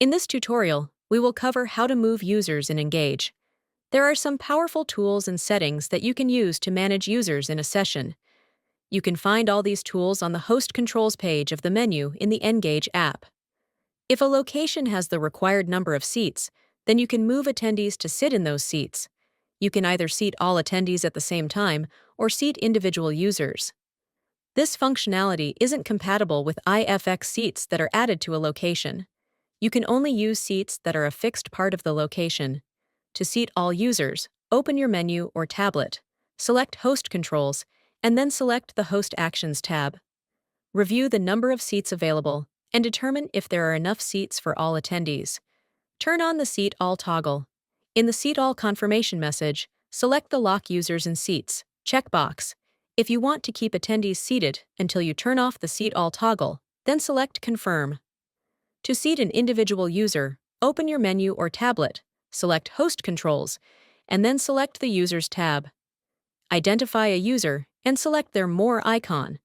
In this tutorial, we will cover how to move users in Engage. There are some powerful tools and settings that you can use to manage users in a session. You can find all these tools on the Host Controls page of the menu in the Engage app. If a location has the required number of seats, then you can move attendees to sit in those seats. You can either seat all attendees at the same time or seat individual users. This functionality isn't compatible with IFX seats that are added to a location. You can only use seats that are a fixed part of the location. To seat all users, open your menu or tablet, select Host Controls, and then select the Host Actions tab. Review the number of seats available and determine if there are enough seats for all attendees. Turn on the Seat All toggle. In the Seat All confirmation message, select the Lock Users in Seats checkbox. If you want to keep attendees seated until you turn off the Seat All toggle, then select Confirm. To seat an individual user, open your menu or tablet, select Host Controls, and then select the Users tab. Identify a user and select their More icon.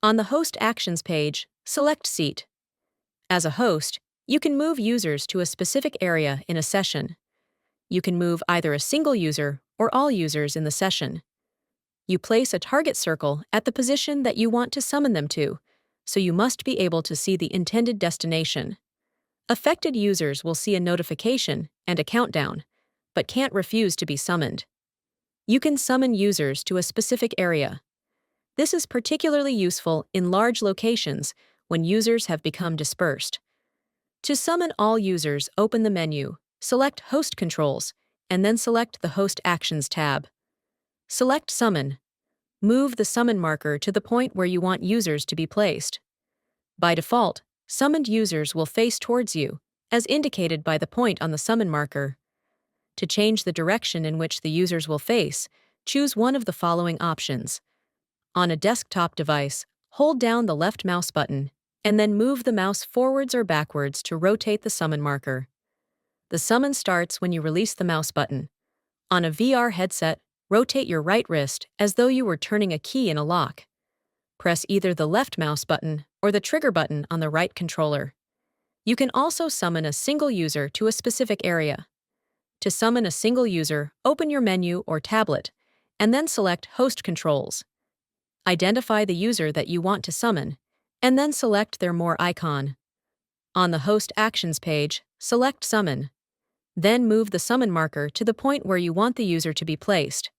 On the Host Actions page, select Seat. As a host, you can move users to a specific area in a session. You can move either a single user or all users in the session. You place a target circle at the position that you want to summon them to, so you must be able to see the intended destination. Affected users will see a notification and a countdown, but can't refuse to be summoned. You can summon users to a specific area. This is particularly useful in large locations when users have become dispersed. To summon all users, open the menu, select Host Controls, and then select the Host Actions tab. Select Summon. Move the summon marker to the point where you want users to be placed. By default, summoned users will face towards you, as indicated by the point on the summon marker. To change the direction in which the users will face, choose one of the following options. On a desktop device, hold down the left mouse button, and then move the mouse forwards or backwards to rotate the summon marker. The summon starts when you release the mouse button. On a VR headset, rotate your right wrist as though you were turning a key in a lock. Press either the left mouse button or the trigger button on the right controller. You can also summon a single user to a specific area. To summon a single user, open your menu or tablet, and then select Host Controls. Identify the user that you want to summon, and then select their More icon. On the Host Actions page, select Summon. Then move the summon marker to the point where you want the user to be placed.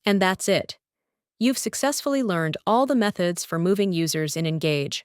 And that's it. You've successfully learned all the methods for moving users in Engage.